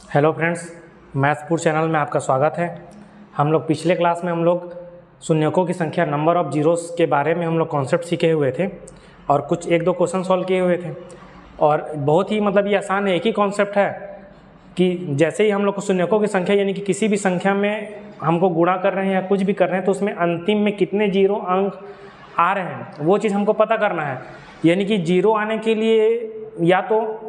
Hello friends, मैथ्सपुर channel में आपका स्वागत है। हम लोग पिछले क्लास में शून्यकों की संख्या नंबर ऑफ जीरोस के बारे में हम लोग कॉन्सेप्ट सीखे हुए थे और कुछ एक दो क्वेश्चन सॉल्व किए हुए थे। और बहुत ही ये आसान है, एक ही कॉन्सेप्ट है कि जैसे ही हम लोग को शून्यकों की संख्या यानी कि किसी भी संख्या में हमको गुणा कर रहे हैं या कुछ भी कर रहे हैं तो उसमें अंतिम में कितने जीरो अंक आ रहे हैं वो चीज़ हमको पता करना है। यानी कि जीरो आने के लिए या तो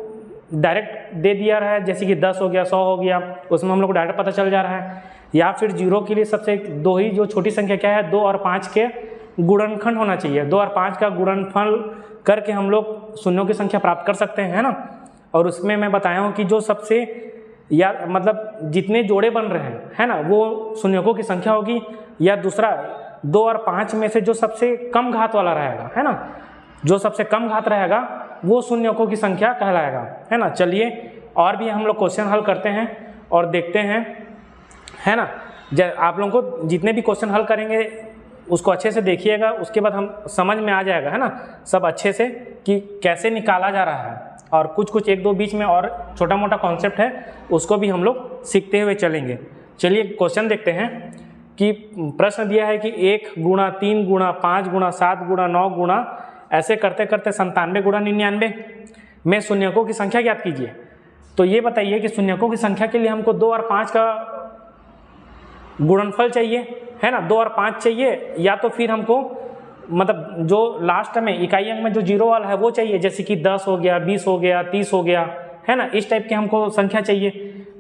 डायरेक्ट दे दिया रहा है, जैसे कि 10 हो गया, 100 हो गया, उसमें हम लोग को डायरेक्ट पता चल जा रहा है, या फिर जीरो के लिए सबसे दो ही जो छोटी संख्या क्या है, 2 और 5 के गुणनखंड होना चाहिए। 2 और 5 का गुणनफल करके हम लोग शून्यों की संख्या प्राप्त कर सकते हैं, है ना। और उसमें मैं बताया हूँ कि जो सबसे या जितने जोड़े बन रहे हैं, है ना, वो शून्यकों की संख्या होगी। या दूसरा 2 और 5 में से जो सबसे कम घात वाला रहेगा, है ना, जो सबसे कम घात रहेगा वो शून्यकों की संख्या कहलाएगा, है ना। चलिए और भी हम लोग क्वेश्चन हल करते हैं और देखते हैं, है ना। आप लोगों को जितने भी क्वेश्चन हल करेंगे उसको अच्छे से देखिएगा, उसके बाद हम समझ में आ जाएगा, है ना, सब अच्छे से कि कैसे निकाला जा रहा है। और कुछ एक दो बीच में और छोटा मोटा कॉन्सेप्ट है उसको भी हम लोग सीखते हुए चलेंगे। चलिए क्वेश्चन देखते हैं कि प्रश्न दिया है कि 1 गुणा 3 गुणा 5 गुणा 7 गुणा 9 गुणा ऐसे करते करते 97 गुणा 99 में शून्यकों की संख्या ज्ञात कीजिए। तो ये बताइए कि शून्यकों की संख्या के लिए हमको 2 और 5 का गुणनफल चाहिए, है ना, 2 और 5 चाहिए, या तो फिर हमको जो लास्ट में इकाई अंक में जो जीरो वाला है वो चाहिए, जैसे कि 10 हो गया, 20 हो गया, 30 हो गया, है ना, इस टाइप के हमको संख्या चाहिए।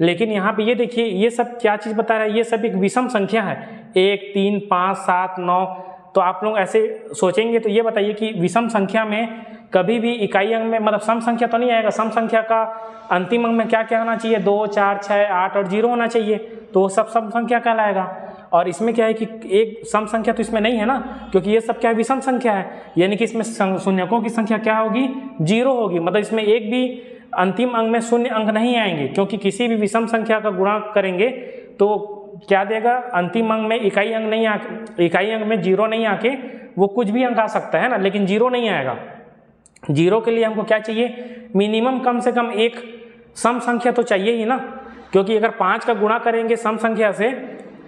लेकिन यहाँ पे ये देखिए ये सब क्या चीज़ बता रहा है, ये सब एक विषम संख्या है, 1 3 5 7 9। तो आप लोग ऐसे सोचेंगे तो ये बताइए कि विषम संख्या में कभी भी इकाई अंक में सम संख्या तो नहीं आएगा। सम संख्या का अंतिम अंक में क्या क्या होना चाहिए, 2 4 6 8 और 0 होना चाहिए, तो वो सब सम संख्या कहलाएगा। और इसमें क्या है कि एक सम संख्या तो इसमें नहीं है ना, क्योंकि ये सब क्या है, विषम संख्या है, यानी कि इसमें शून्यकों की संख्या क्या होगी, 0 होगी। इसमें एक भी अंतिम अंक में शून्य अंक नहीं आएंगे, क्योंकि किसी भी विषम संख्या का गुणा करेंगे तो क्या देगा, अंतिम अंक में इकाई अंक नहीं आके, इकाई अंक में 0 नहीं आके वो कुछ भी अंक आ सकता है ना, लेकिन 0 नहीं आएगा। 0 के लिए हमको क्या चाहिए, मिनिमम कम से कम एक सम संख्या तो चाहिए ही ना, क्योंकि अगर 5 का गुणा करेंगे सम संख्या से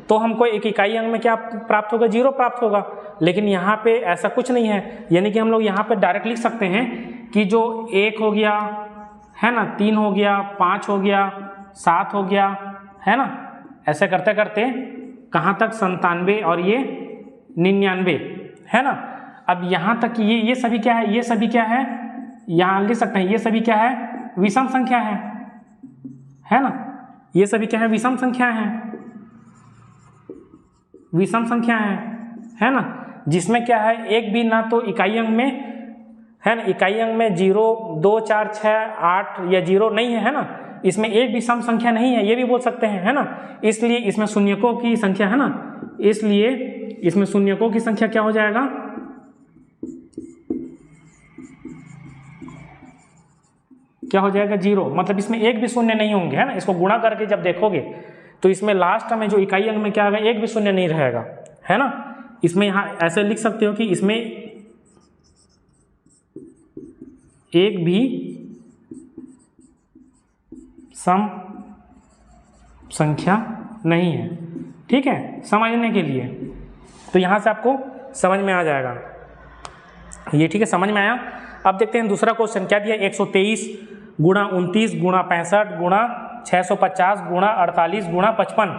तो हमको एक इकाई अंक में क्या प्राप्त होगा, 0 प्राप्त होगा। लेकिन यहाँ पे ऐसा कुछ नहीं है, यानी कि हम लोग यहाँ पे डायरेक्ट लिख सकते हैं कि जो 1 हो गया, है ना, 3 हो गया, 5 हो गया, 7 हो गया, है ना, ऐसे करते करते कहाँ तक 97 और ये 99, है ना। अब यहाँ तक ये सभी क्या है, ये सभी क्या है, यहाँ लिख सकते हैं, ये सभी क्या है, विषम संख्या है ना, ये सभी क्या है, विषम संख्या है, विषम संख्या है ना, जिसमें क्या है, एक भी ना तो इकाई अंक में, है ना, इकाई अंक में 0 2 4 6 8 या 0 नहीं है ना, इसमें एक भी सम संख्या नहीं है, ये भी बोल सकते हैं, है ना। इसलिए इसमें शून्यकों की संख्या है ना, इसलिए इसमें शून्यकों की संख्या क्या हो जाएगा, क्या हो जाएगा, 0। इसमें एक भी शून्य नहीं होंगे, है ना। इसको गुणा करके जब देखोगे तो इसमें लास्ट में जो इकाई अंक में क्या होगा, एक भी शून्य नहीं रहेगा, है ना। इसमें यहाँ ऐसे लिख सकते हो कि इसमें एक भी सम संख्या नहीं है, ठीक है, समझने के लिए। तो यहाँ से आपको समझ में आ जाएगा ये, ठीक है, समझ में आया। अब देखते हैं दूसरा क्वेश्चन क्या दिया, 123 गुणा 29 गुणा 65 गुणा 650 गुणा 48 गुणा 55,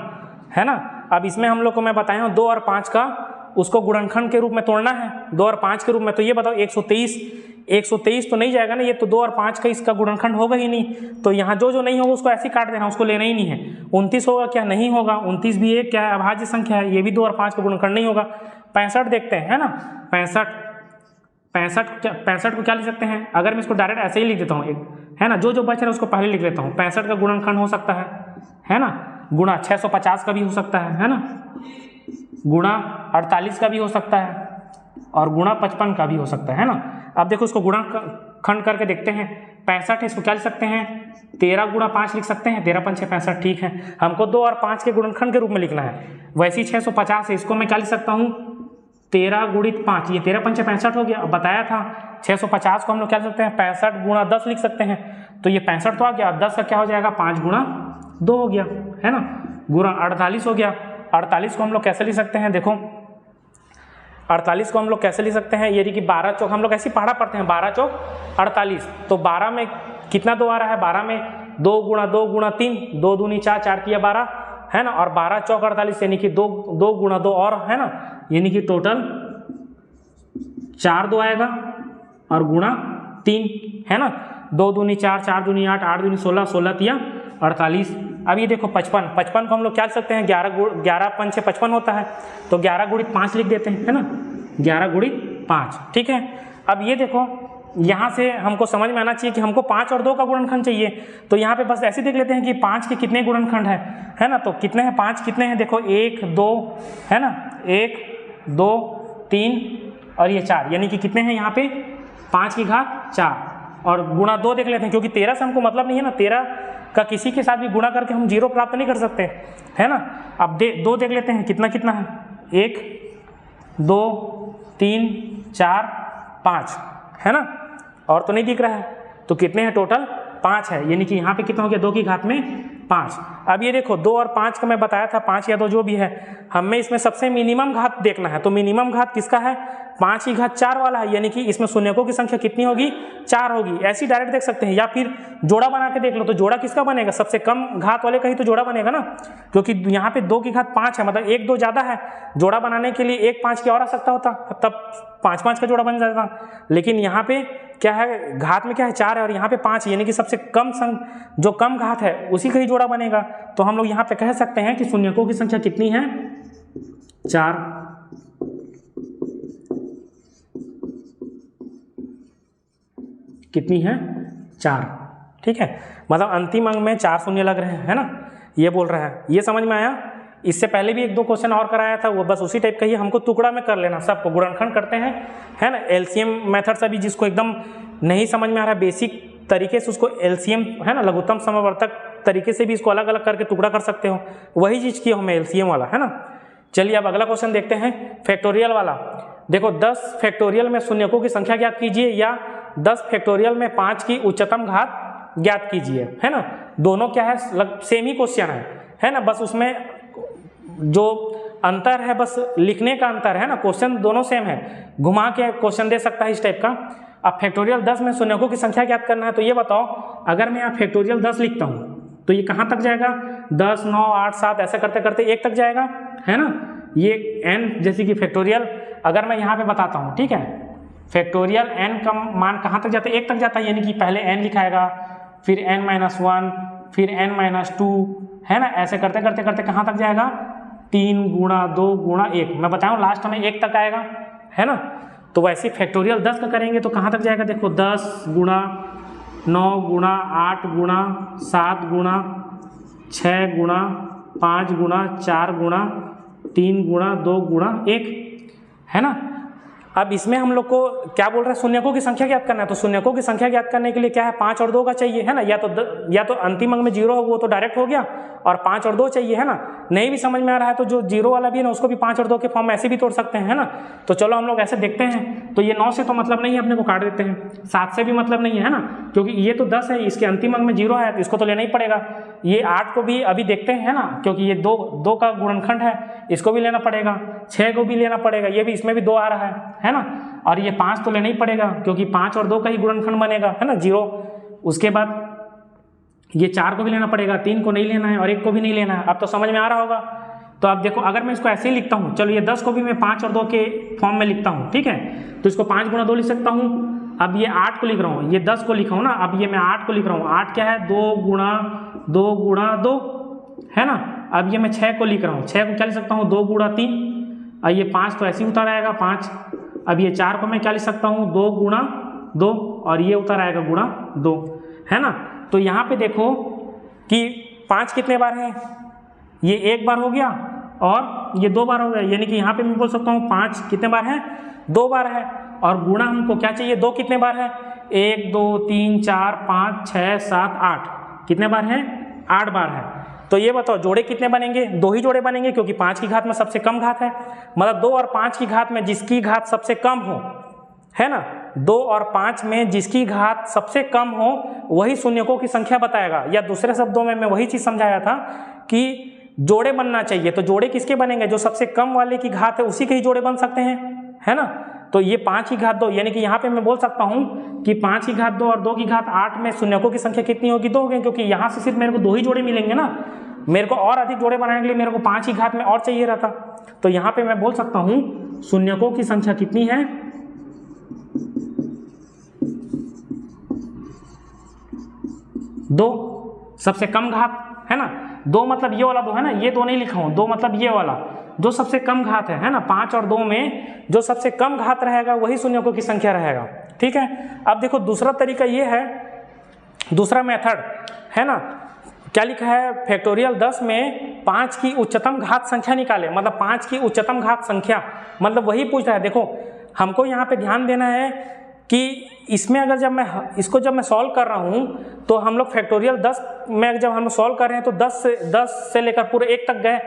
है ना। अब इसमें हम लोग को मैं बताया हूँ 2 और 5 का उसको गुणनखंड के रूप में तोड़ना है, 2 और 5 के रूप में। तो ये बताओ 123 तो नहीं जाएगा ना, ये तो 2 और 5 का इसका गुणनखंड होगा ही नहीं, तो यहाँ जो नहीं होगा उसको ऐसे ही काट देना, उसको लेना ही नहीं है। 29 होगा क्या, नहीं होगा, 29 भी एक क्या है, अभाज्य संख्या है, ये भी 2 और 5 का गुणनखंड नहीं होगा। 65 देखते हैं, है ना, 65 को क्या लिख सकते हैं, अगर मैं इसको डायरेक्ट ऐसे ही लिख देता हूँ, है ना, जो बच रहा है उसको पहले लिख लेता हूँ। 65 का गुणनखंड हो सकता है ना, गुणा 650 का भी हो सकता है ना, गुणा 48 का भी हो सकता है और गुणा 55 का भी हो सकता है ना। अब देखो इसको गुणा खंड करके देखते हैं। 65 इसको क्या लिख सकते हैं, 13 गुणा 5 लिख सकते हैं, 13 5 6 65, ठीक है। हमको 2 और 5 के गुणनखंड के रूप में लिखना है। वैसे ही 650 है, इसको मैं क्या लिख सकता हूँ, 13 गुणित 5, ये 13 5 65 हो गया। अब बताया था 650 को हम लोग क्या लिख सकते हैं, 65 गुणा 10 लिख सकते हैं, तो ये 65 तो आ गया। 10 का क्या हो जाएगा, 5 गुणा 2 हो गया, है ना, गुणा 48 हो गया। 48 को हम लोग कैसे लिख सकते हैं, देखो 48 को हम लोग कैसे लिख सकते हैं, यानी कि 12 चौक हम लोग ऐसे पढ़ा पढ़ते हैं, 12 चौक 48। तो 12 में कितना 2 आ रहा है, 12 में 2 गुणा 2 गुणा 3, 2 दूनी 4, 4 किया 12, है ना, और 12 चौक 48 यानी कि 2 गुणा 2 और, है ना, यानी कि टोटल 4 2 आएगा और गुणा 3, है ना, 2 दूनी 4, 4 दूनी 8, 8 दूनी 16, 16 तिया 48। अब ये देखो 55 को हम लोग क्या लिख सकते हैं, 11 5 6 55 होता है, तो 11 गुणित 5 लिख देते हैं, है ना, 11 गुणित 5, ठीक है। अब ये देखो यहाँ से हमको समझ में आना चाहिए कि हमको 5 और 2 का गुणनखंड चाहिए, तो यहाँ पे बस ऐसे देख लेते हैं कि 5 के कितने गुणनखंड है ना, तो कितने हैं 5 कितने हैं, देखो 1 2, है ना, 1 2 3 और ये 4, यानी कि कितने हैं यहाँ पे 5 की घात 4, और गुणा 2 देख लेते हैं, क्योंकि 13 से हमको मतलब नहीं है ना, 13 का किसी के साथ भी गुणा करके हम 0 प्राप्त नहीं कर सकते, है ना। अब 2 देख लेते हैं कितना कितना है, 1 2 3 4 5, है ना, और तो नहीं दिख रहा है, तो कितने हैं टोटल 5 है, यानी कि यहाँ पे कितना हो गया 2 की घात में 5। अब ये देखो 2 और 5 का मैं बताया था, 5 या 2 जो भी है, हमें इसमें सबसे मिनिमम घात देखना है, तो मिनिमम घात किसका है, 5 की घात 4 वाला है, यानी कि इसमें शून्यकों की संख्या कितनी होगी 4 होगी। ऐसी डायरेक्ट देख सकते हैं, या फिर जोड़ा बना के देख लो, तो जोड़ा किसका बनेगा, सबसे कम घात वाले का ही तो जोड़ा बनेगा ना, क्योंकि यहाँ पे 2 की घात 5 है, मतलब 1 2 ज्यादा है, जोड़ा बनाने के लिए 1 5 की और आ सकता होता, तब 5 5 का जोड़ा बन जाता, लेकिन यहाँ पे क्या है, घात में क्या है 4 है और यहाँ पे 5, यानी कि सबसे कम जो कम घात है उसी का ही जोड़ा बनेगा। तो हम लोग यहाँ पे कह सकते हैं कि शून्यकों की संख्या कितनी है 4। कितनी है 4, ठीक है, मतलब अंतिम अंक में 4 शून्य लग रहे हैं, है ना, ये बोल रहा है, ये समझ में आया। इससे पहले भी 1-2 क्वेश्चन और कराया था, वो बस उसी टाइप का ही, हमको टुकड़ा में कर लेना, सबको गुणनखंड करते हैं, है ना, एलसीएम मेथड से भी जिसको एकदम नहीं समझ में आ रहा है बेसिक तरीके से, उसको एलसीएम, है ना, लघुत्तम समवर्तक तरीके से भी इसको अलग अलग करके टुकड़ा कर सकते हो, वही चीज किया हमें एलसीएम वाला, है ना। चलिए अब अगला क्वेश्चन देखते हैं, फैक्टोरियल वाला। देखो 10 फैक्टोरियल में शून्यकों की संख्या ज्ञात कीजिए, या 10 फैक्टोरियल में 5 की उच्चतम घात ज्ञात कीजिए, है ना। दोनों क्या है, सेम ही क्वेश्चन है ना, बस उसमें जो अंतर है बस लिखने का अंतर है ना, क्वेश्चन दोनों सेम है, घुमा के क्वेश्चन दे सकता है इस टाइप का। अब फैक्टोरियल 10 में शून्यकों की संख्या ज्ञात करना है, तो ये बताओ अगर मैं यहाँ फैक्टोरियल 10 लिखता हूँ तो ये कहाँ तक जाएगा, 10 9 8 7 ऐसा करते करते 1 तक जाएगा, है ना। ये n जैसे कि फैक्टोरियल अगर मैं यहाँ पे बताता हूँ, ठीक है, फैक्टोरियल n का मान कहाँ तक जाता है, 1 तक जाता है, यानी कि पहले n लिखाएगा, फिर n-1, फिर n-2, है ना, ऐसे करते करते करते कहाँ तक जाएगा, 3 गुणा 2 गुणा 1, मैं बताऊँ लास्ट में 1 तक आएगा, है ना। तो वैसे फैक्टोरियल 10 का करेंगे तो कहाँ तक जाएगा, देखो 10 गुणा 9 गुणा 8 गुणा 7 गुणा 6 गुणा 5 गुणा 4 गुणा 3 गुणा 2 गुणा 1, है ना। अब इसमें हम लोग को क्या बोल रहे हैं, शून्यकों की संख्या ज्ञात करना है, तो शून्यकों की संख्या ज्ञात करने के लिए क्या है, 5 और 2 का चाहिए, है ना, या तो अंतिम अंक में 0 हो वो तो डायरेक्ट हो गया, और 5 और 2 चाहिए, है ना। नहीं भी समझ में आ रहा है तो जो 0 वाला भी है ना उसको भी 5 और 2 के फॉर्म में ऐसे भी तोड़ सकते हैं, है ना। तो चलो हम लोग ऐसे देखते हैं, तो ये 9 से तो मतलब नहीं है, अपने को काट देते हैं, 7 से भी मतलब नहीं है ना, क्योंकि ये तो 10 है, इसके अंतिम अंक में 0 है तो इसको तो लेना ही पड़ेगा। ये 8 को भी अभी देखते हैं, है ना, क्योंकि ये 2 का गुणनखंड है, इसको भी लेना पड़ेगा, 6 को भी लेना पड़ेगा, ये भी इसमें भी 2 आ रहा है ना, और ये 5 तो लेना ही पड़ेगा क्योंकि 5 और 2 का ही गुणनखंड बनेगा, है ना, 0। उसके बाद ये 4 को भी लेना पड़ेगा, 3 को नहीं लेना है और 1 को भी नहीं लेना है। अब तो समझ में आ रहा होगा। तो अब देखो अगर मैं इसको ऐसे ही लिखता हूँ, चलो ये 10 को भी मैं 5 और 2 के फॉर्म में लिखता हूँ, ठीक है, तो इसको 5 गुणा 2 लिख सकता हूँ। अब ये 8 को लिख रहा हूँ, ये 10 को लिखा हूँ ना, अब ये मैं 8 को लिख रहा हूँ, 8 क्या है, 2 गुणा 2 गुणा 2, है ना। अब ये मैं 6 को लिख रहा हूँ, 6 को क्या लिख सकता हूँ, 2 गुणा 3, और ये 5 तो ऐसे ही उतर आएगा 5। अब ये 4 को मैं क्या लिख सकता हूँ, 2 गुणा 2, और ये उतर आएगा गुणा 2, है ना। तो यहाँ पे देखो कि 5 कितने बार है, ये 1 बार हो गया और ये 2 बार हो गया, यानी कि यहाँ पे मैं बोल सकता हूँ 5 कितने बार है, 2 बार है, और गुणा हमको क्या चाहिए, 2 कितने बार है, 1 2 3 4 5 6 7 8, कितने बार है, 8 बार है। तो ये बताओ जोड़े कितने बनेंगे, 2 ही जोड़े बनेंगे, क्योंकि 5 की घात में सबसे कम घात है, मतलब 2 और 5 की घात में जिसकी घात सबसे कम हो, है ना, 2 और 5 में जिसकी घात सबसे कम हो वही शून्यकों की संख्या बताएगा। या दूसरे शब्दों में मैं वही चीज़ समझाया था कि जोड़े बनना चाहिए। तो जोड़े किसके बनेंगे? जो सबसे कम वाले की घात है उसी के ही जोड़े बन सकते हैं, है ना। तो ये 5 की घात 2, यानी कि यहाँ पे मैं बोल सकता हूँ कि 5 की घात 2 और 2 की घात 8 में शून्यकों की संख्या कितनी होगी? 2 होगी, क्योंकि यहाँ से सिर्फ मेरे को 2 ही जोड़े मिलेंगे ना। मेरे को और अधिक जोड़े बनाने के लिए मेरे को 5 की घात में और चाहिए रहता। तो यहाँ पे मैं बोल सकता हूँ शून्यकों की संख्या कितनी है? 2, सबसे कम घात, है ना। 2 मतलब ये वाला 2 है ना, ये 2 नहीं लिखा हूँ। 2 मतलब ये वाला जो सबसे कम घात है ना। 5 और 2 में जो सबसे कम घात रहेगा वही शून्यकों की संख्या रहेगा, ठीक है। अब देखो दूसरा तरीका ये है, दूसरा मेथड है ना, क्या लिखा है? फैक्टोरियल 10 में 5 की उच्चतम घात संख्या निकाले। मतलब 5 की उच्चतम घात संख्या, मतलब वही पूछ रहा है। देखो हमको यहाँ पे ध्यान देना है कि इसमें अगर जब मैं सॉल्व कर रहा हूँ तो हम लोग फैक्टोरियल 10 में जब हम सॉल्व कर रहे हैं तो 10 से लेकर पूरे 1 तक गए।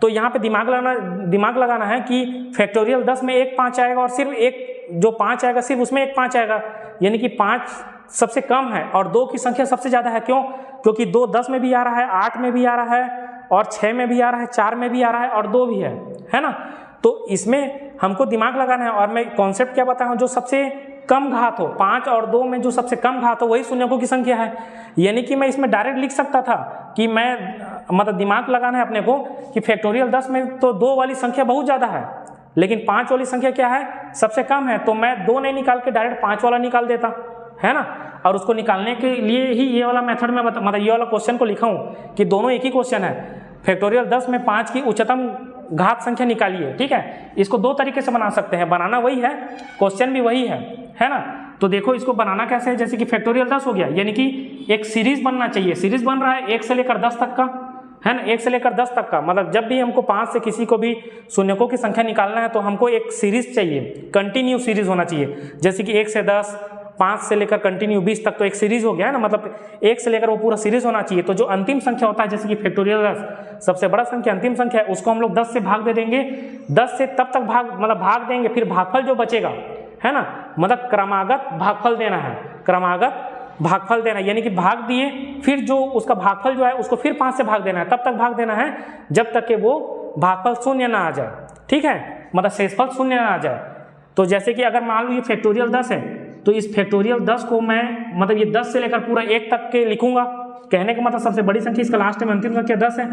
तो यहाँ पे दिमाग लगाना है कि फैक्टोरियल 10 में एक 5 आएगा और सिर्फ एक जो 5 आएगा सिर्फ उसमें एक 5 आएगा, यानी कि 5 सबसे कम है और 2 की संख्या सबसे ज़्यादा है। क्यों? क्योंकि 2 10 में भी आ रहा है, 8 में भी आ रहा है और 6 में भी आ रहा है, 4 में भी आ रहा है और 2 भी है ना। तो इसमें हमको दिमाग लगाना है। और मैं कॉन्सेप्ट क्या बताऊँ, जो सबसे कम घात हो, 5 और 2 में जो सबसे कम घात हो वही शून्यकों की संख्या है। यानी कि मैं इसमें डायरेक्ट लिख सकता था कि मतलब दिमाग लगाना है अपने को कि फैक्टोरियल 10 में तो 2 वाली संख्या बहुत ज़्यादा है, लेकिन 5 वाली संख्या क्या है? सबसे कम है। तो मैं 2 नहीं निकाल के डायरेक्ट 5 वाला निकाल देता, है ना। और उसको निकालने के लिए ही ये वाला मेथड में मतलब ये वाला क्वेश्चन को लिखा हूँ कि दोनों एक ही क्वेश्चन है। फैक्टोरियल 10 में 5 की उच्चतम घात संख्या निकालिए, ठीक है। इसको 2 तरीके से बना सकते हैं, बनाना वही है, क्वेश्चन भी वही है ना। तो देखो इसको बनाना कैसे है, जैसे कि फैक्टोरियल 10 हो गया, यानी कि एक सीरीज बनना चाहिए। सीरीज बन रहा है 1 से लेकर 10 तक का, है ना। 1 से लेकर 10 तक का मतलब जब भी हमको 5 से किसी को भी शून्यकों की संख्या निकालना है तो हमको एक सीरीज चाहिए, कंटिन्यू सीरीज होना चाहिए। जैसे कि 1 से 10, 5 से लेकर कंटिन्यू 20 तक, तो एक सीरीज हो गया है ना। मतलब 1 से लेकर वो पूरा सीरीज होना चाहिए। तो जो अंतिम संख्या होता है, जैसे कि फैक्टोरियल 10 सबसे बड़ा संख्या अंतिम संख्या है, उसको हम लोग 10 से भाग दे देंगे। 10 से तब तक भाग देंगे, फिर भागफल जो बचेगा, है ना, मतलब क्रमागत भागफल देना है, क्रमागत भागफल देना, यानी कि भाग दिए फिर जो उसका भागफल जो है उसको फिर 5 से भाग देना है। तब तक भाग देना है जब तक कि वो भागफल शून्य ना आ जाए, ठीक है, मतलब शेषफल शून्य ना आ जाए। तो जैसे कि अगर मान लो ये फैक्टोरियल 10 है तो इस फैक्टोरियल 10 को मैं मतलब ये 10 से लेकर पूरा 1 तक के लिखूंगा। कहने का मतलब सबसे बड़ी संख्या इसका लास्ट में अंतिम संख्या 10 है।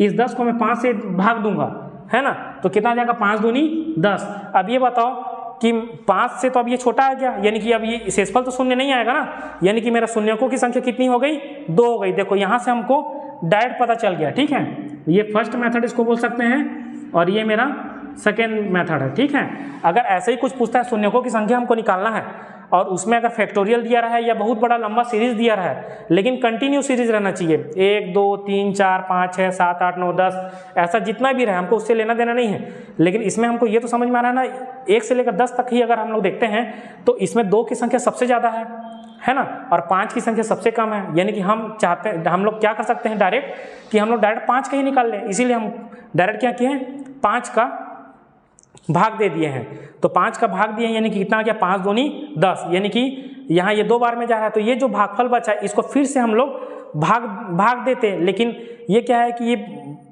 इस 10 को मैं 5 से भाग दूंगा, है ना, तो कितना आ जाएगा? 5 दूनी 10। अब ये बताओ कि 5 से तो अब ये छोटा आ गया, यानी कि अब ये शेषफल तो शून्य नहीं आएगा ना, यानी कि मेरा शून्यकों की संख्या कितनी हो गई? 2 हो गई। देखो यहाँ से हमको डायरेक्ट पता चल गया, ठीक है। ये फर्स्ट मेथड इसको बोल सकते हैं और ये मेरा सेकेंड मेथड है, ठीक है। अगर ऐसे ही कुछ पूछता है, शून्यकों की संख्या हमको निकालना है और उसमें अगर फैक्टोरियल दिया रहा है या बहुत बड़ा लंबा सीरीज दिया रहा है, लेकिन कंटिन्यू सीरीज रहना चाहिए, 1 2 3 4 5 6 7 8 9 10 ऐसा जितना भी रहे, हमको उससे लेना देना नहीं है। लेकिन इसमें हमको ये तो समझ में आ रहा है ना, 1 से लेकर 10 तक ही अगर हम लोग देखते हैं तो इसमें 2 की संख्या सबसे ज़्यादा है ना, और 5 की संख्या सबसे कम है। यानी कि हम लोग क्या कर सकते हैं डायरेक्ट कि हम लोग डायरेक्ट 5 का ही निकाल लें। इसीलिए हम डायरेक्ट क्या किए हैं, 5 का भाग दे दिए हैं। तो 5 का भाग दिए यानी कि कितना आ गया? 5 दूनी 10, यानी कि यहाँ ये 2 बार में जा रहा है। तो ये जो भागफल बचा है इसको फिर से हम लोग भाग देते हैं, लेकिन ये क्या है कि ये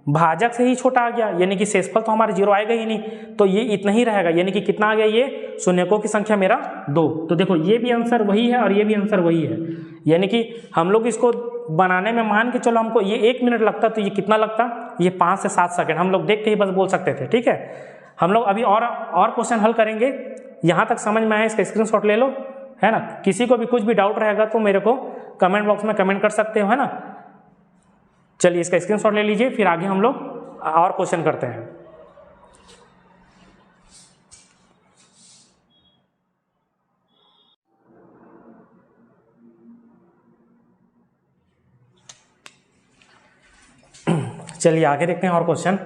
भाजक से ही छोटा आ गया, यानी कि शेषफल तो हमारे 0 आएगा ही नहीं, तो ये इतना ही रहेगा। यानी कि कितना आ गया? ये शून्यकों की संख्या मेरा 2। तो देखो ये भी आंसर वही है और ये भी आंसर वही है। यानी कि हम लोग इसको बनाने में मान के चलो हमको ये 1 मिनट लगता, तो ये कितना लगता? ये 5 से 7 सेकेंड हम लोग देख के ही बस बोल सकते थे, ठीक है। हम लोग अभी और क्वेश्चन हल करेंगे। यहाँ तक समझ में आए इसका स्क्रीनशॉट ले लो, है ना। किसी को भी कुछ भी डाउट रहेगा तो मेरे को कमेंट बॉक्स में कमेंट कर सकते हो, है ना। चलिए इसका स्क्रीनशॉट ले लीजिए, फिर आगे हम लोग और क्वेश्चन करते हैं। चलिए आगे देखते हैं और क्वेश्चन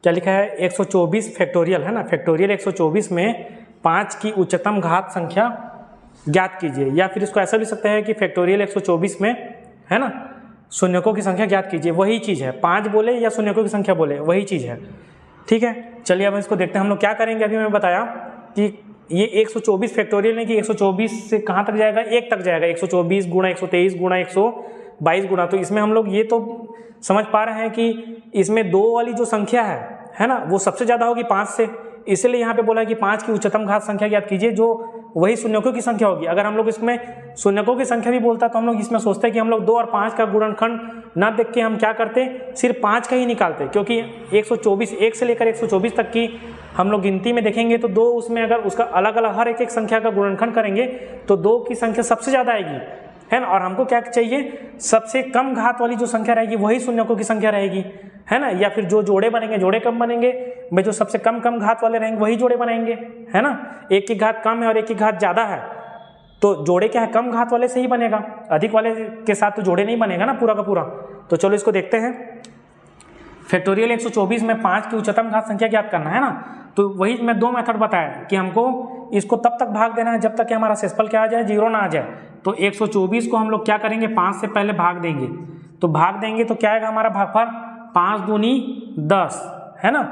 क्या लिखा है। 124 फैक्टोरियल, है ना, फैक्टोरियल 124 में 5 की उच्चतम घात संख्या ज्ञात कीजिए, या फिर इसको ऐसा भी सकते हैं कि फैक्टोरियल 124 में, है ना, शून्यकों की संख्या ज्ञात कीजिए। वही चीज़ है, 5 बोले या शून्यकों की संख्या बोले वही चीज़ है, ठीक है। चलिए अब इसको देखते हैं हम लोग क्या करेंगे। अभी मैं बताया कि ये 124 फैक्टोरियल नहीं कि 124 से कहाँ तक जाएगा, 1 तक जाएगा, 124 गुणा 123 गुणा 122 गुणा। तो इसमें हम लोग ये तो समझ पा रहे हैं कि इसमें 2 वाली जो संख्या है ना, वो सबसे ज़्यादा होगी 5 से, इसलिए यहाँ पे बोला है कि 5 की उच्चतम घात संख्या ज्ञात कीजिए, जो वही शून्यकों की संख्या होगी। अगर हम लोग इसमें शून्यकों की संख्या भी बोलता तो हम लोग इसमें सोचते हैं कि हम लोग 2 और 5 का गुणनखंड ना देख के हम क्या करते, सिर्फ 5 का ही निकालते, क्योंकि 124 1 से लेकर 124 तक की हम लोग गिनती में देखेंगे तो 2 उसमें अगर उसका अलग अलग हर एक संख्या का गुणनखंड करेंगे तो 2 की संख्या सबसे ज़्यादा आएगी, है ना। और हमको क्या चाहिए, सबसे कम घात वाली जो संख्या रहेगी वही शून्यकों की संख्या रहेगी, है ना। या फिर जो जोड़े बनेंगे, जोड़े कम बनेंगे भाई, जो सबसे कम घात वाले रहेंगे वही जोड़े बनाएंगे, है ना। एक की घात कम है और एक की घात ज़्यादा है तो जोड़े क्या है, कम घात वाले से ही बनेगा, अधिक वाले के साथ तो जोड़े नहीं बनेगा ना पूरा का पूरा। तो चलो इसको देखते हैं। फैक्टोरियल 124 में 5 की उच्चतम घात संख्या ज्ञात करना है ना। तो वही मैं 2 मेथड बताया कि हमको इसको तब तक भाग देना है जब तक कि हमारा शेषफल क्या आ जाए, 0 ना आ जाए। तो 124 को हम लोग क्या करेंगे, 5 से पहले भाग देंगे। तो भाग देंगे तो क्या आएगा हमारा भागफल, 5 दूनी 10, है ना।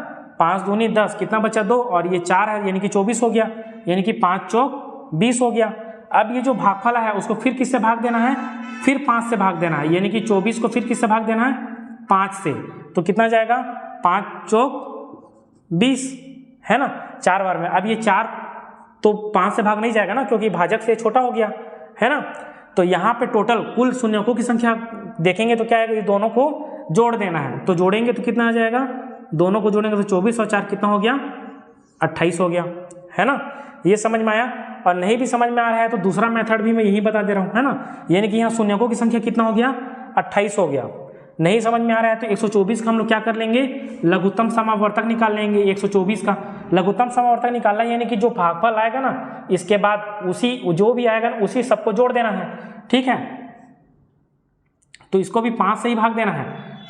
5 दूनी 10, कितना बचा 2 और ये 4 है, यानी कि 24 हो गया, यानी कि 5 चौक 20 हो गया। अब ये जो भागफल है उसको फिर किससे भाग देना है, फिर 5 से भाग देना है, यानी कि 24 को फिर किससे भाग देना है, 5 से। तो कितना जाएगा, 5 चौक 20, है ना, 4 बार में। अब ये 4 तो 5 से भाग नहीं जाएगा ना, क्योंकि भाजक से छोटा हो गया, है ना। तो यहाँ पे टोटल कुल शून्यकों की संख्या देखेंगे तो क्या आएगा, ये दोनों को जोड़ देना है। तो जोड़ेंगे तो कितना आ जाएगा, दोनों को जोड़ेंगे तो 24 और 4 कितना हो गया, 28 हो गया, है ना। ये समझ में आया। और नहीं भी समझ में आ रहा है तो दूसरा मेथड भी मैं यही बता दे रहा हूँ, है ना। यानी कि यहाँ शून्यकों की संख्या कितना हो गया, 28 हो गया। नहीं समझ में आ रहा है तो 124 का हम लोग क्या कर लेंगे, लघुत्तम समावर्तक निकाल लेंगे। 124 का लघुत्तम समावर्तक निकालना, यानी कि जो भागफल आएगा ना, इसके बाद उसी जो भी आएगा उसी सबको जोड़ देना है, ठीक है। तो इसको भी 5 से ही भाग देना है।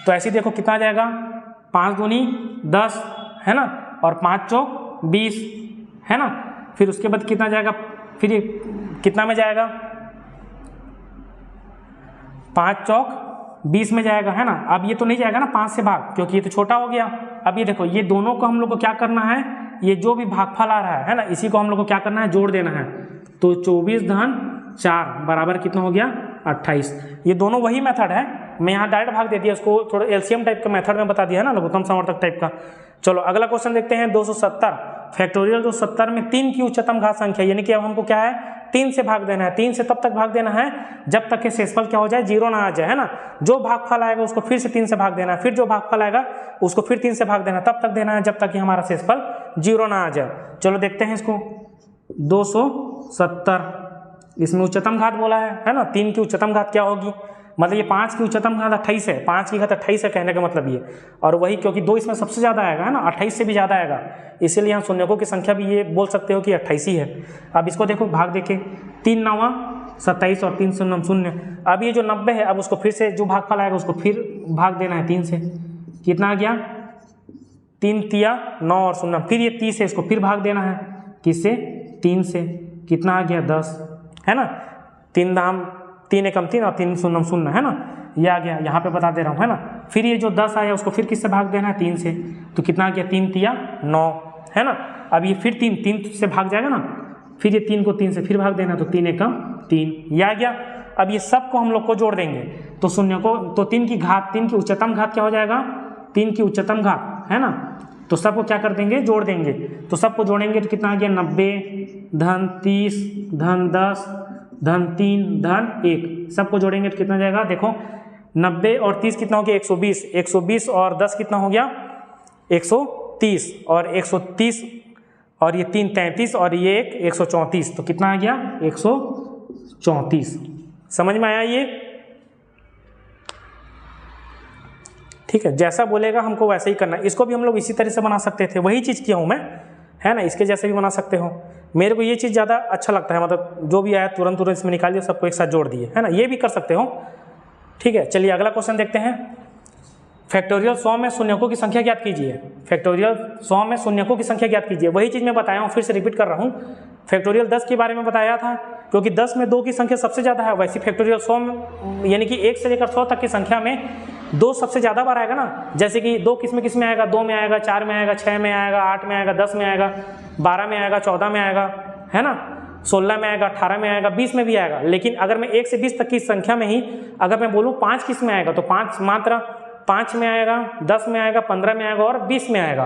तो ऐसे देखो कितना जाएगा, 5 दूनी 10, है ना, और 5 चौक 20, है ना। फिर उसके बाद कितना जाएगा, फिर ये कितना में जाएगा, 5 चौक 20 में जाएगा, है ना। अब ये तो नहीं जाएगा ना 5 से भाग, क्योंकि ये तो छोटा हो गया। अब ये देखो, ये दोनों को हम लोग को क्या करना है, ये जो भी भागफल आ रहा है ना, इसी को हम लोग को क्या करना है, जोड़ देना है। तो 24 धन 4 बराबर कितना हो गया, 28। ये दोनों वही मेथड है, मैं यहाँ डायरेक्ट भाग दे दिया, उसको थोड़ा एलसीएम टाइप का मेथड में बता दिया है ना, लघुत्तम समावर्तक टाइप का। चलो अगला क्वेश्चन देखते हैं। 270 फैक्टोरियल 270 में 3 की उच्चतम घात संख्या, यानी कि अब हमको क्या है, 3 से भाग देना है। 3 से तब तक भाग देना है जब तक कि शेषफल क्या हो जाए, 0 ना आ जाए, है ना। जो भागफल आएगा उसको फिर से 3 से भाग देना है, फिर जो भागफल आएगा उसको फिर 3 से भाग देना है, तब तक देना है जब तक कि हमारा शेषफल 0 ना आ जाए। चलो देखते हैं इसको। 270 इसमें उच्चतम घात बोला है ना। 3 की उच्चतम घात क्या होगी, मतलब ये 5 की उच्चतम घात 28 है, 5 की घात 28 है कहने का मतलब ये। और वही क्योंकि 2 इसमें सबसे ज़्यादा आएगा, है ना, 28 से भी ज़्यादा आएगा, इसीलिए यहाँ शून्यकों की संख्या भी ये बोल सकते हो कि 28 ही है। अब इसको देखो, भाग देखे, 3 9 27 और 3 0 0। अब ये जो 90 है, अब उसको फिर से जो भागफल आएगा उसको फिर भाग देना है 3 से। कितना आ गया, 3 तिया 9 और 0, फिर ये 30 है, इसको फिर भाग देना है किससे, 3 से। कितना आ गया, 10, है ना। 3 दाम 3 एकम 3 और 3 0 0, है ना, ये आ गया, यहाँ पे बता दे रहा हूँ, है ना। फिर ये जो 10 आया उसको फिर किससे भाग देना है, 3 से। तो कितना आ गया, 3 तिया 9, है ना। अब ये फिर 3 से भाग जाएगा ना, फिर ये 3 को 3 से फिर भाग देना, तो 3 एकम 3, ये आ गया। अब ये सब को हम लोग को जोड़ देंगे तो शून्य को, तो 3 की उच्चतम घात क्या हो जाएगा, 3 की उच्चतम घात, है ना। तो सबको क्या कर देंगे, जोड़ देंगे। तो सबको जोड़ेंगे तो कितना आ गया, 90 धन 30 धन 10 धन 3 धन 1, सबको जोड़ेंगे तो कितना जाएगा, देखो 90 और 30 कितना हो गया, 120, 120 और 10 कितना हो गया, 130, और 130 और ये 3 33 और ये 1 134, तो कितना आ गया, 134। समझ में आया ये, ठीक है। जैसा बोलेगा हमको वैसे ही करना है। इसको भी हम लोग इसी तरह से बना सकते थे, वही चीज़ किया हूँ मैं, है ना। इसके जैसे भी बना सकते हो। मेरे को ये चीज़ ज़्यादा अच्छा लगता है, मतलब जो भी आया तुरंत इसमें निकाल दिया, सबको एक साथ जोड़ दिए, है ना। ये भी कर सकते हो, ठीक है। चलिए अगला क्वेश्चन देखते हैं। फैक्टोरियल 100 में शून्यकों की संख्या ज्ञात कीजिए। फैक्टोरियल 100 में शून्यकों की संख्या ज्ञात कीजिए, वही चीज़ मैं बताया हूँ, फिर से रिपीट कर रहा हूँ। फैक्टोरियल 10 के बारे में बताया था, क्योंकि 10 में 2 की संख्या सबसे ज़्यादा है। वैसे फैक्टोरियल 100 में, यानी कि 1 से लेकर 100 तक की संख्या में 2 सबसे ज़्यादा बार आएगा ना। जैसे कि 2 किस में आएगा, 2 में आएगा, 4 में आएगा, 6 में आएगा, 8 में आएगा, 10 में आएगा, 12 में आएगा, 14 में आएगा, है ना, 16 में आएगा, 18 में आएगा, 20 में भी आएगा। लेकिन अगर मैं 1 से 20 तक की संख्या में ही अगर मैं बोलूँ 5 किस में आएगा, तो 5 मात्र 5 में आएगा, 10 में आएगा, 15 में आएगा और 20 में आएगा।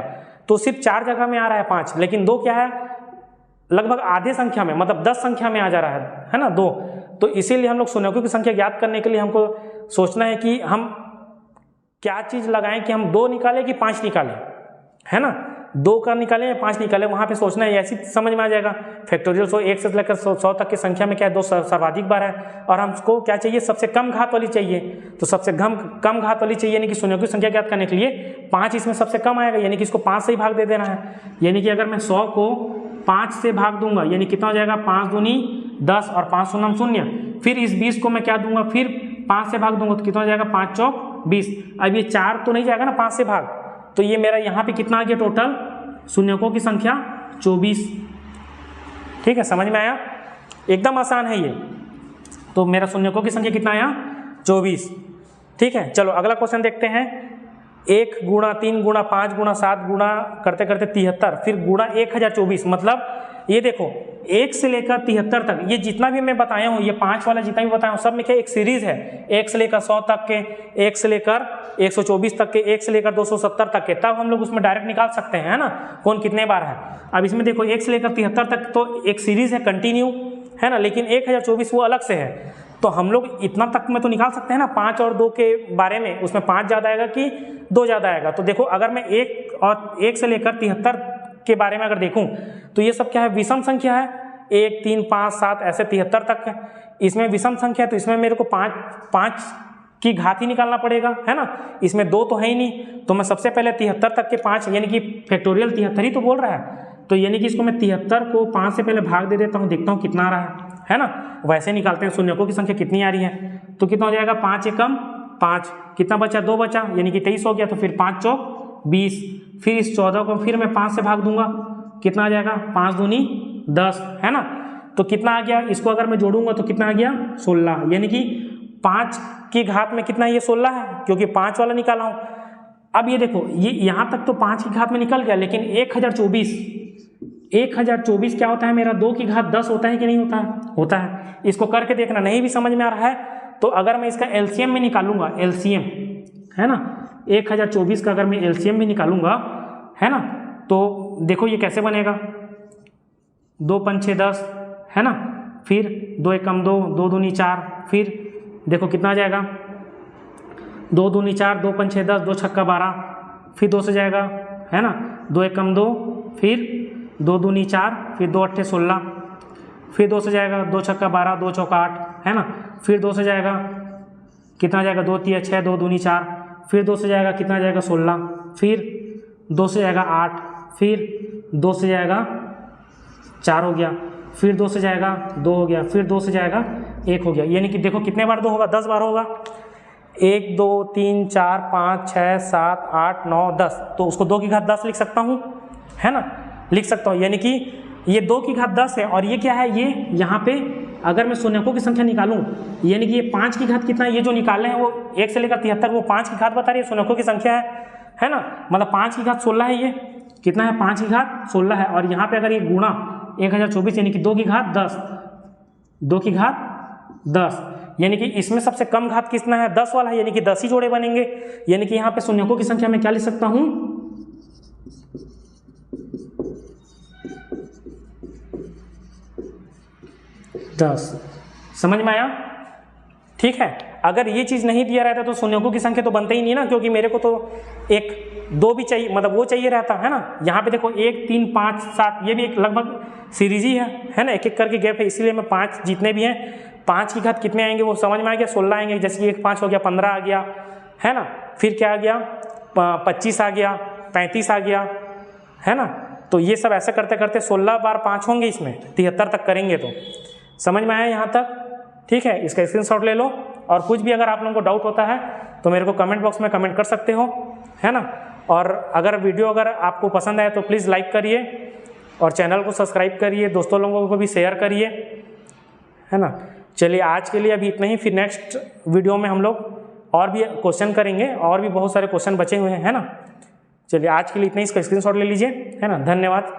तो सिर्फ 4 जगह में आ रहा है 5, लेकिन 2 क्या है, लगभग आधे संख्या में, मतलब 10 संख्या में आ जा रहा है ना 2। तो इसीलिए हम लोग शून्यकों की संख्या ज्ञात करने के लिए हमको सोचना है कि हम क्या चीज़ लगाएं, कि हम 2 निकालें कि 5 निकालें, है ना, 2 का निकालें या 5 निकालें, वहाँ पे सोचना है, ऐसी समझ में आ जाएगा। फैक्टोरियल 1 से लेकर 100 तक की संख्या में क्या है, 2 सर्वाधिक बार है और हमको क्या चाहिए, सबसे कम घात वाली चाहिए। तो सबसे कम घात वाली चाहिए, यानी कि शून्यों की संख्या ज्ञात करने के लिए 5 इसमें सबसे कम आएगा, यानी कि इसको 5 से ही भाग दे देना है। यानी कि अगर मैं 100 को 5 से भाग दूंगा, यानी कितना हो जाएगा, 5 दूनी 10 और 5 शून्य 0। फिर इस 20 को मैं क्या दूंगा, फिर 5 से भाग दूंगा तो कितना हो जाएगा, 5 चौक 20। अब ये 4 तो नहीं जाएगा ना 5 से भाग, तो ये मेरा यहाँ पे कितना आ गया, टोटल शून्यकों की संख्या 24। ठीक है, समझ में आया, एकदम आसान है ये। तो मेरा शून्यकों की संख्या कितना आया, 24। ठीक है, चलो अगला क्वेश्चन देखते हैं। 1 गुणा 3 गुणा 5 गुणा 7 गुणा करते करते 73, फिर गुणा 1024। मतलब ये देखो 1 से लेकर 73 तक, ये जितना भी मैं बताया हूँ, ये 5 वाला जितना भी बताया हूँ, सब में क्या एक सीरीज है। 1 से लेकर 100 तक के, 1 से लेकर 124 तक के, 1 से लेकर 270 तक के, तब हम लोग उसमें डायरेक्ट निकाल सकते हैं, है ना, कौन कितने बार है। अब इसमें देखो 1 से लेकर 73 तक तो एक सीरीज है, कंटिन्यू, है ना, लेकिन 1024 वो अलग से है। तो हम लोग इतना तक में तो निकाल सकते हैं ना, 5 और 2 के बारे में, उसमें 5 ज़्यादा आएगा कि 2 ज़्यादा आएगा। तो देखो अगर मैं 1 से लेकर 73 के बारे में अगर देखूं तो ये सब क्या है, विषम संख्या है, 1 3 5 7 ऐसे 73 तक है। इसमें विषम संख्या है तो इसमें मेरे को 5 की घात ही निकालना पड़ेगा, है ना, इसमें 2 तो है ही नहीं। तो मैं सबसे पहले 73 तक के 5, यानी कि फैक्टोरियल 73 ही तो बोल रहा है, तो यानी कि इसको मैं 73 को 5 से पहले भाग दे देता हूँ, देखता हूँ कितना आ रहा है ना। वैसे निकालते हैं शून्यकों की संख्या कितनी आ रही है, तो कितना हो जाएगा, 5 एकम 5, कितना बचा, 2 बचा, यानी कि 23 हो गया। तो फिर 5 चौक 20, फिर इस 14 को फिर मैं 5 से भाग दूंगा, कितना आ जाएगा, 5 दूनी 10, है ना। तो कितना आ गया, इसको अगर मैं जोड़ूंगा तो कितना आ गया, 16, यानी कि 5 की घात में कितना, ये 16 है, क्योंकि 5 वाला निकाला हूं। अब ये देखो, ये यहाँ तक तो 5 की घात में निकल गया, लेकिन 1024 क्या होता है मेरा, 2 की घात 10 होता है कि नहीं होता है, होता है। इसको करके देखना, नहीं भी समझ में आ रहा है तो अगर मैं इसका एलसीएम में निकालूंगा, एलसीएम है ना, 1024 का अगर मैं एलसीएम भी निकालूंगा, है ना, तो देखो ये कैसे बनेगा, 2 5 6 10, है ना, फिर 2 एकम 2, 2 दूनी 4, फिर देखो कितना आ जाएगा, 2 दूनी 4, 2 5 6 10, 2 छक्का 12, फिर 2 से जाएगा, है ना, 2 एकम 2, फिर 2 दूनी 4, फिर 2 अट्ठे 16, फिर 2 से जाएगा, 2 छक्का 12, 2 चौका 8, है ना, फिर 2 से जाएगा, कितना जाएगा, 2 3 6, 2 दूनी 4, फिर 2 से जाएगा, कितना जाएगा, 16, फिर 2 से जाएगा 8, फिर 2 से जाएगा 4 हो गया, फिर 2 से जाएगा 2 हो गया, फिर 2 से जाएगा 1 हो गया। यानी कि देखो कितने बार 2 होगा, 10 बार होगा, 1 2 3 4 5 6 7 8 9 10, तो उसको 2 की घात 10 लिख सकता हूँ, है ना, लिख सकता हूँ। यानी कि ये 2 की घात 10 है, और ये क्या है, ये यहाँ पे अगर मैं शून्यकों की संख्या निकालूं, यानी कि ये 5 की घात कितना है, ये जो निकाले हैं वो 1 से लेकर 73 वो 5 की घात बता रही है, शून्यकों की संख्या है ना, मतलब 5 की घात 16 है, ये कितना है, 5 की घात 16 है। और यहाँ पे अगर ये गुणा 1024 यानी कि 2 की घात 10, 2 की घात 10, यानी कि इसमें सबसे कम घात कितना है, 10 वाला है, यानी कि 10 ही जोड़े बनेंगे। यानी कि यहाँ पे शून्यकों की संख्या में क्या लिख सकता हूँ, 10। समझ में आया, ठीक है। अगर ये चीज़ नहीं दिया रहता तो शून्यकों की संख्या तो बनता ही नहीं ना, क्योंकि मेरे को तो 1 2 भी चाहिए, मतलब वो चाहिए रहता है ना। यहाँ पे देखो 1 3 5 7, ये भी एक लगभग सीरीज ही है ना, एक एक करके गैप है, इसीलिए मैं 5 जितने भी हैं 5 की घात कितने आएंगे वो समझ में आ गया, 16 आएंगे, जैसे कि 1 5 हो गया, 15 आ गया, है ना, फिर क्या आ गया, 25 आ गया, 35 आ गया, है ना। तो ये सब ऐसा करते करते 16 बार 5 होंगे, इसमें 73 तक करेंगे। तो समझ में आया यहाँ तक, ठीक है। इसका स्क्रीनशॉट ले लो, और कुछ भी अगर आप लोगों को डाउट होता है तो मेरे को कमेंट बॉक्स में कमेंट कर सकते हो, है ना। और अगर वीडियो अगर आपको पसंद आए तो प्लीज़ लाइक करिए और चैनल को सब्सक्राइब करिए, दोस्तों लोगों को भी शेयर करिए, है ना। चलिए आज के लिए अभी इतना ही, फिर नेक्स्ट वीडियो में हम लोग और भी क्वेश्चन करेंगे, और भी बहुत सारे क्वेश्चन बचे हुए हैं, है ना। चलिए आज के लिए इतना ही, इसका स्क्रीनशॉट ले लीजिए, है ना। धन्यवाद।